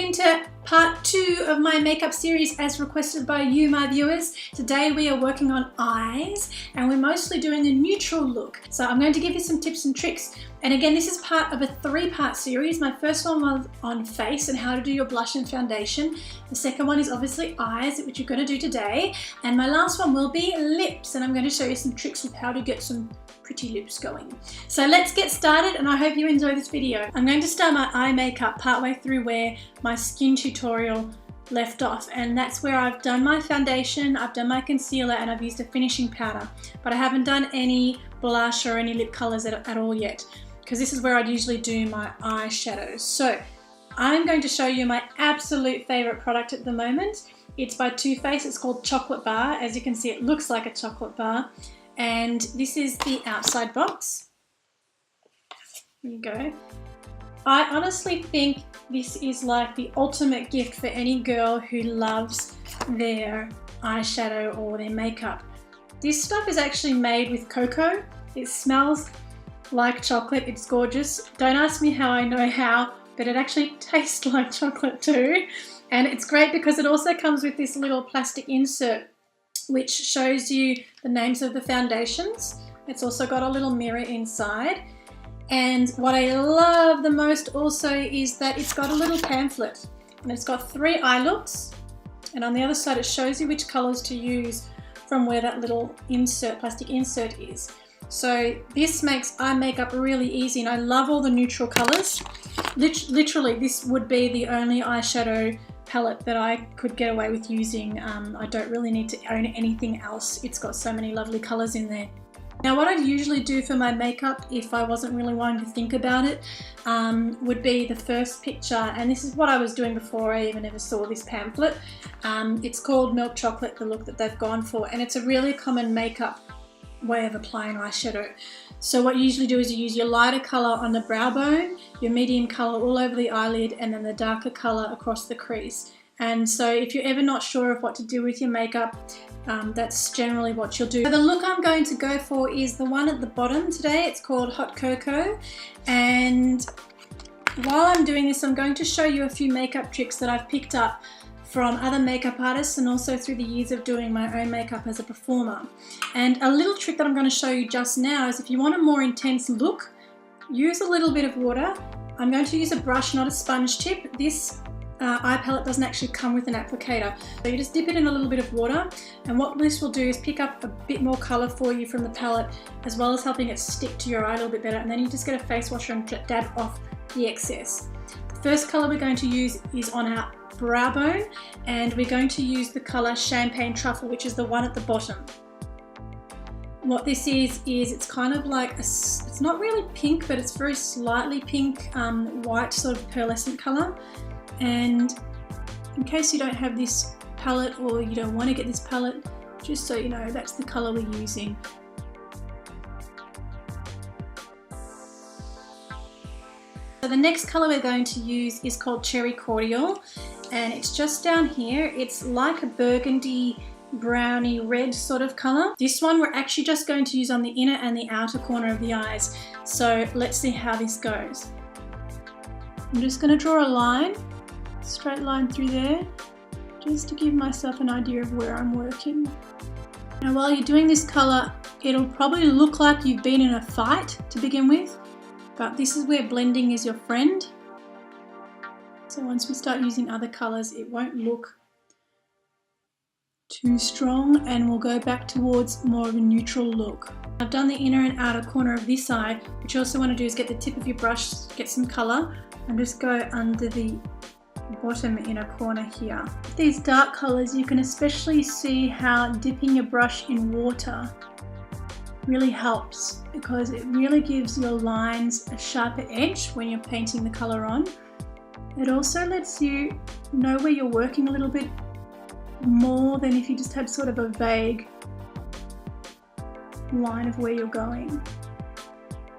into part 2 of my makeup series as requested by you, my viewers. Today we are working on eyes and we're mostly doing a neutral look. So I'm going to give you some tips and tricks. And again, this is part of a 3-part series. My first one was on face and how to do your blush and foundation. The second one is obviously eyes, which you're going to do today. And my last one will be lips, and I'm going to show you some tricks with how to get some pretty lips going. So let's get started, and I hope you enjoy this video. I'm going to start my eye makeup partway through where my skin tutorial left off, and that's where I've done my foundation, I've done my concealer, and I've used a finishing powder, but I haven't done any blush or any lip colors at all yet, because this is where I'd usually do my eyeshadows. So I'm going to show you my absolute favorite product at the moment. It's by Too Faced. It's called Chocolate Bar. As you can see, it looks like a chocolate bar, and this is the outside box. There you go. I honestly think this is like the ultimate gift for any girl who loves their eyeshadow or their makeup. This stuff is actually made with cocoa. It smells like chocolate. It's gorgeous. Don't ask me how I know how, but it actually tastes like chocolate too. And it's great because it also comes with this little plastic insert which shows you the names of the foundations. It's also got a little mirror inside. And what I love the most also is that it's got a little pamphlet, and it's got 3 eye looks, and on the other side it shows you which colors to use from where that little insert, plastic insert is. So this makes eye makeup really easy, and I love all the neutral colors. Literally, this would be the only eyeshadow palette that I could get away with using. I don't really need to own anything else. It's got so many lovely colors in there. Now what I'd usually do for my makeup, if I wasn't really wanting to think about it, would be the first picture, and this is what I was doing before I even ever saw this pamphlet. It's called Milk Chocolate, the look that they've gone for, and it's a really common makeup way of applying eyeshadow. So what you usually do is you use your lighter colour on the brow bone, your medium colour all over the eyelid, and then the darker colour across the crease. And so if you're ever not sure of what to do with your makeup, that's generally what you'll do. So the look I'm going to go for is the one at the bottom today. It's called Hot Cocoa, and while I'm doing this I'm going to show you a few makeup tricks that I've picked up from other makeup artists and also through the years of doing my own makeup as a performer. And a little trick that I'm going to show you just now is if you want a more intense look, use a little bit of water. I'm going to use a brush, not a sponge tip. This eye palette doesn't actually come with an applicator. So you just dip it in a little bit of water, and what this will do is pick up a bit more colour for you from the palette, as well as helping it stick to your eye a little bit better, and then you just get a face washer and dab off the excess. The first colour we're going to use is on our brow bone, and we're going to use the colour Champagne Truffle, which is the one at the bottom. What this is it's kind of like it's not really pink, but it's very slightly pink, white sort of pearlescent colour. And in case you don't have this palette or you don't want to get this palette, just so you know, that's the colour we're using. So the next colour we're going to use is called Cherry Cordial, and it's just down here. It's like a burgundy, browny red sort of colour. This one we're actually just going to use on the inner and the outer corner of the eyes. So let's see how this goes. I'm just going to draw a line, straight line through there, just to give myself an idea of where I'm working. Now while you're doing this colour, it'll probably look like you've been in a fight to begin with, but this is where blending is your friend. So once we start using other colours, it won't look too strong, and we'll go back towards more of a neutral look. I've done the inner and outer corner of this eye. What you also want to do is get the tip of your brush, get some colour, and just go under the bottom inner corner here. These dark colours, you can especially see how dipping your brush in water really helps, because it really gives your lines a sharper edge when you're painting the colour on. It also lets you know where you're working a little bit more than if you just had sort of a vague line of where you're going.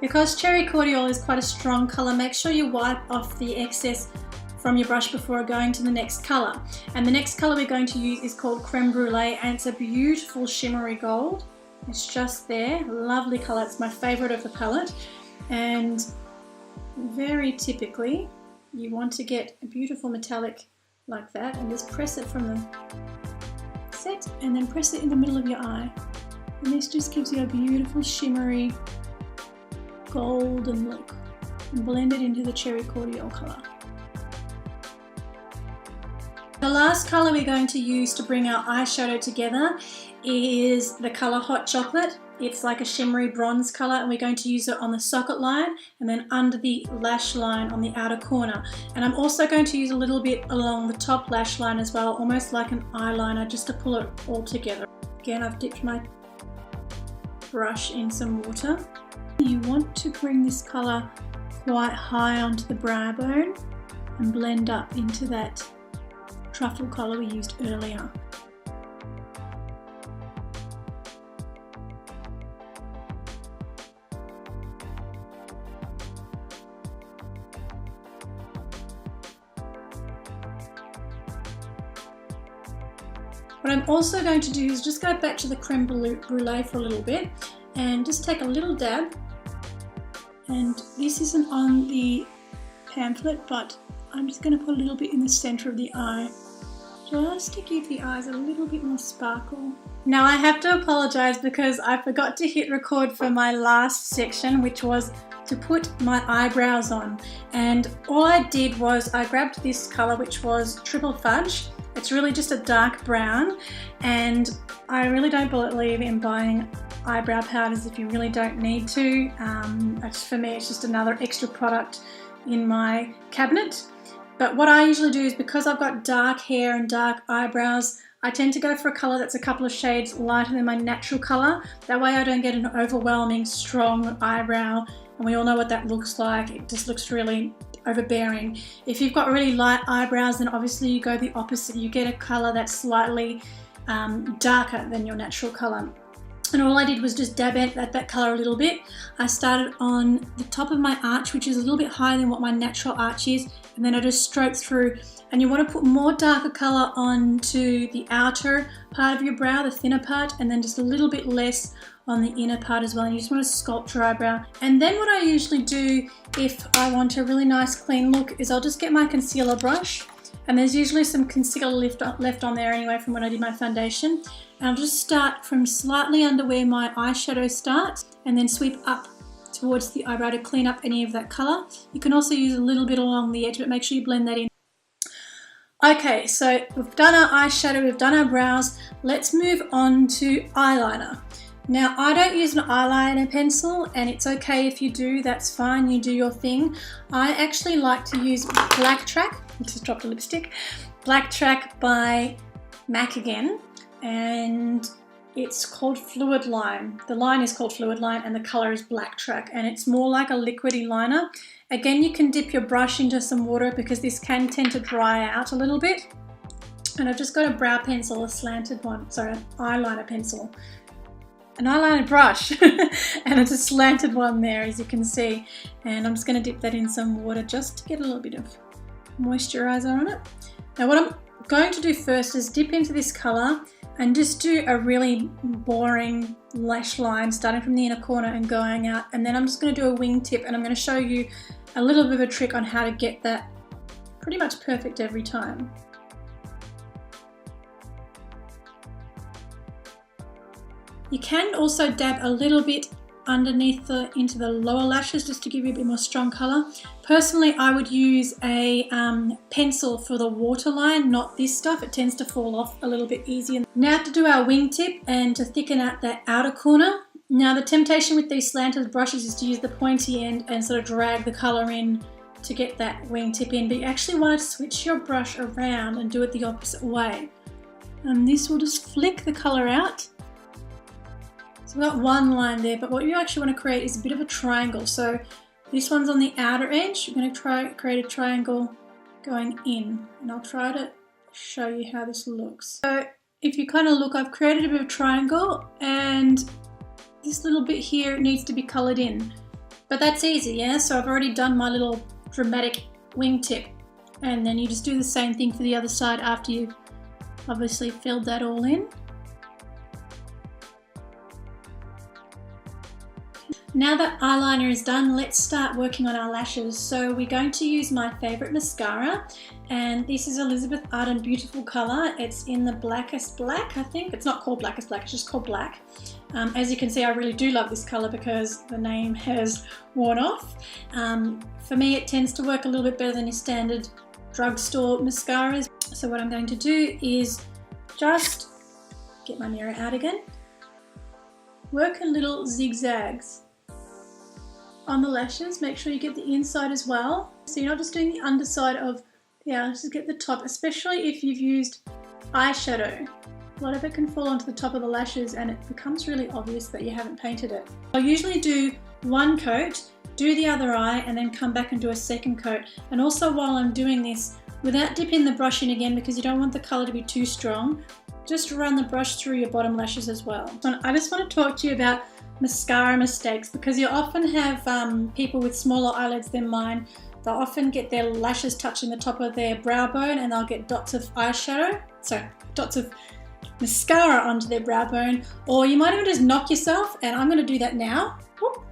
Because Cherry Cordial is quite a strong colour, make sure you wipe off the excess from your brush before going to the next colour. And the next colour we're going to use is called Creme Brulee, and it's a beautiful shimmery gold. It's just there, lovely colour. It's my favourite of the palette, and very typically you want to get a beautiful metallic like that, and just press it from the set and then press it in the middle of your eye. And this just gives you a beautiful shimmery golden look, and blend it into the cherry cordial colour. The last colour we're going to use to bring our eyeshadow together is the colour Hot Chocolate. It's like a shimmery bronze colour, and we're going to use it on the socket line and then under the lash line on the outer corner. And I'm also going to use a little bit along the top lash line as well, almost like an eyeliner, just to pull it all together. Again, I've dipped my brush in some water. You want to bring this colour quite high onto the brow bone and blend up into that truffle colour we used earlier. What I'm also going to do is just go back to the creme brulee for a little bit and just take a little dab. And this isn't on the pamphlet, but I'm just going to put a little bit in the centre of the eye, just to give the eyes a little bit more sparkle. Now I have to apologise because I forgot to hit record for my last section, which was to put my eyebrows on. And all I did was I grabbed this colour, which was Triple Fudge. It's really just a dark brown, and I really don't believe in buying eyebrow powders if you really don't need to. For me, it's just another extra product in my cabinet. But what I usually do is, because I've got dark hair and dark eyebrows, I tend to go for a colour that's a couple of shades lighter than my natural colour. That way I don't get an overwhelming, strong eyebrow, and we all know what that looks like. It just looks really overbearing. If you've got really light eyebrows, then obviously you go the opposite. You get a colour that's slightly darker than your natural colour. And all I did was just dab at that colour a little bit. I started on the top of my arch, which is a little bit higher than what my natural arch is, and then I just stroked through. And you want to put more darker colour onto the outer part of your brow, the thinner part, and then just a little bit less on the inner part as well. And you just want to sculpt your eyebrow. And then what I usually do if I want a really nice clean look is I'll just get my concealer brush, and there's usually some concealer left on there anyway from when I did my foundation. And I'll just start from slightly under where my eyeshadow starts and then sweep up towards the eyebrow to clean up any of that colour. You can also use a little bit along the edge, but make sure you blend that in. Okay, so we've done our eyeshadow, we've done our brows. Let's move on to eyeliner. Now, I don't use an eyeliner pencil, and it's okay if you do, that's fine, you do your thing. I actually like to use Black Track, I just dropped a lipstick, Black Track by MAC again, and it's called Fluidline. The line is called Fluidline and the colour is Black Track, and it's more like a liquidy liner. Again, you can dip your brush into some water because this can tend to dry out a little bit. And I've just got a brow pencil, a slanted one, sorry, an eyeliner pencil. An eyeliner brush and it's a slanted one there, as you can see, and I'm just going to dip that in some water just to get a little bit of moisturizer on it. Now what I'm going to do first is dip into this colour and just do a really boring lash line starting from the inner corner and going out, and then I'm just going to do a wingtip, and I'm going to show you a little bit of a trick on how to get that pretty much perfect every time. You can also dab a little bit underneath into the lower lashes just to give you a bit more strong colour. Personally, I would use a pencil for the waterline, not this stuff. It tends to fall off a little bit easier. Now to do our wingtip and to thicken out that outer corner. Now the temptation with these slanted brushes is to use the pointy end and sort of drag the colour in to get that wingtip in, but you actually want to switch your brush around and do it the opposite way. And this will just flick the colour out. So we've got one line there, but what you actually want to create is a bit of a triangle. So this one's on the outer edge. You're going to create a triangle going in, and I'll try to show you how this looks. So if you kind of look, I've created a bit of a triangle, and this little bit here needs to be coloured in. But that's easy, yeah? So I've already done my little dramatic wingtip, and then you just do the same thing for the other side after you've obviously filled that all in. Now that eyeliner is done, let's start working on our lashes. So we're going to use my favorite mascara, and this is Elizabeth Arden Beautiful Color. It's in the blackest black, I think. It's not called blackest black, it's just called black. As you can see, I really do love this color because the name has worn off. For me, it tends to work a little bit better than your standard drugstore mascaras. So what I'm going to do is just get my mirror out again. Work in little zigzags on the lashes. Make sure you get the inside as well. So you're not just doing the underside of the eyelash, just get the top, especially if you've used eyeshadow. A lot of it can fall onto the top of the lashes and it becomes really obvious that you haven't painted it. I usually do one coat, do the other eye, and then come back and do a second coat. And also while I'm doing this, without dipping the brush in again because you don't want the color to be too strong, just run the brush through your bottom lashes as well. So I just want to talk to you about mascara mistakes, because you often have people with smaller eyelids than mine. They'll often get their lashes touching the top of their brow bone and they'll get dots of eyeshadow, dots of mascara onto their brow bone, or you might even just knock yourself, and I'm going to do that now. Whoop.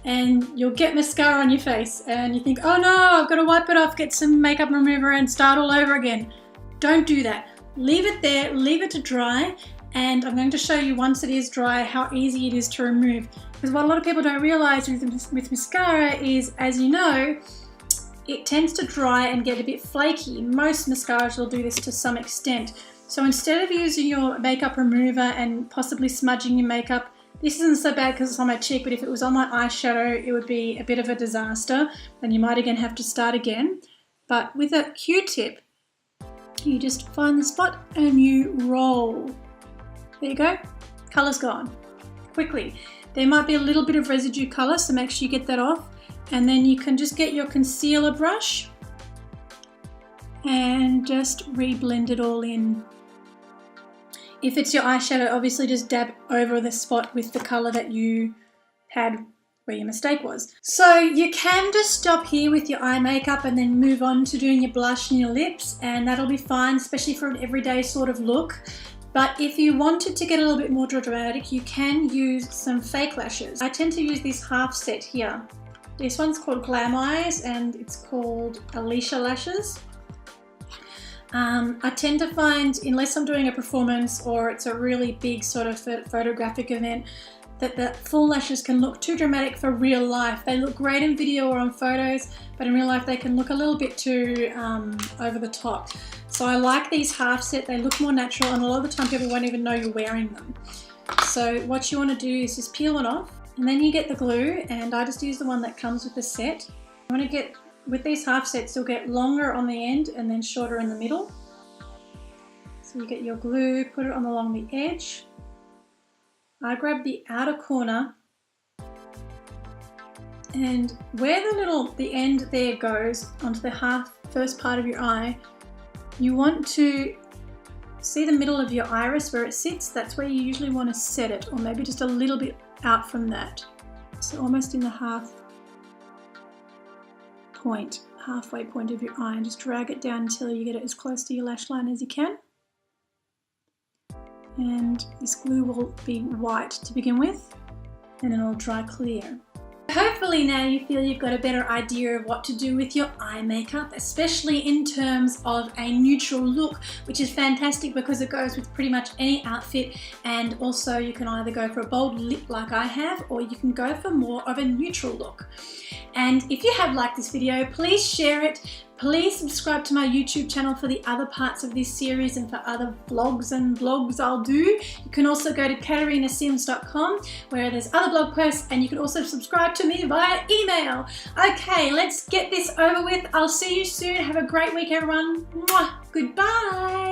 And you'll get mascara on your face and you think, oh no, I've got to wipe it off, get some makeup remover and start all over again. Don't do that. Leave it there, leave it to dry, and I'm going to show you once it is dry how easy it is to remove. Because what a lot of people don't realise with mascara is, as you know, it tends to dry and get a bit flaky. Most mascaras will do this to some extent. So instead of using your makeup remover and possibly smudging your makeup, this isn't so bad because it's on my cheek, but if it was on my eyeshadow, it would be a bit of a disaster and you might again have to start again. But with a Q-tip, you just find the spot and you roll. There you go, colour's gone. Quickly. There might be a little bit of residue colour, so make sure you get that off. And then you can just get your concealer brush and just re-blend it all in. If it's your eyeshadow, obviously just dab over the spot with the colour that you had where your mistake was. So you can just stop here with your eye makeup and then move on to doing your blush and your lips, and that'll be fine, especially for an everyday sort of look. But if you wanted to get a little bit more dramatic, you can use some fake lashes. I tend to use this half set here. This one's called Glam Eyes and it's called Alicia lashes. I tend to find, unless I'm doing a performance or it's a really big sort of photographic event, that the full lashes can look too dramatic for real life. They look great in video or on photos, but in real life they can look a little bit too over the top. So I like these half set, they look more natural, and a lot of the time people won't even know you're wearing them. So what you want to do is just peel one off, and then you get the glue, and I just use the one that comes with the set. I want to get, with these half sets, you'll get longer on the end and then shorter in the middle. So you get your glue, put it on along the edge. I grab the outer corner, and where the end there goes onto the first part of your eye, you want to see the middle of your iris where it sits. That's where you usually want to set it, or maybe just a little bit out from that. So almost in the halfway point of your eye, and just drag it down until you get it as close to your lash line as you can. And this glue will be white to begin with, and then it'll dry clear. Hopefully now you feel you've got a better idea of what to do with your eye makeup, especially in terms of a neutral look, which is fantastic because it goes with pretty much any outfit, and also you can either go for a bold lip like I have, or you can go for more of a neutral look. And if you have liked this video, please share it. Please subscribe to my YouTube channel for the other parts of this series and for other vlogs and blogs I'll do. You can also go to katerinasims.com where there's other blog posts, and you can also subscribe to me via email. Okay, let's get this over with. I'll see you soon. Have a great week, everyone. Mwah. Goodbye.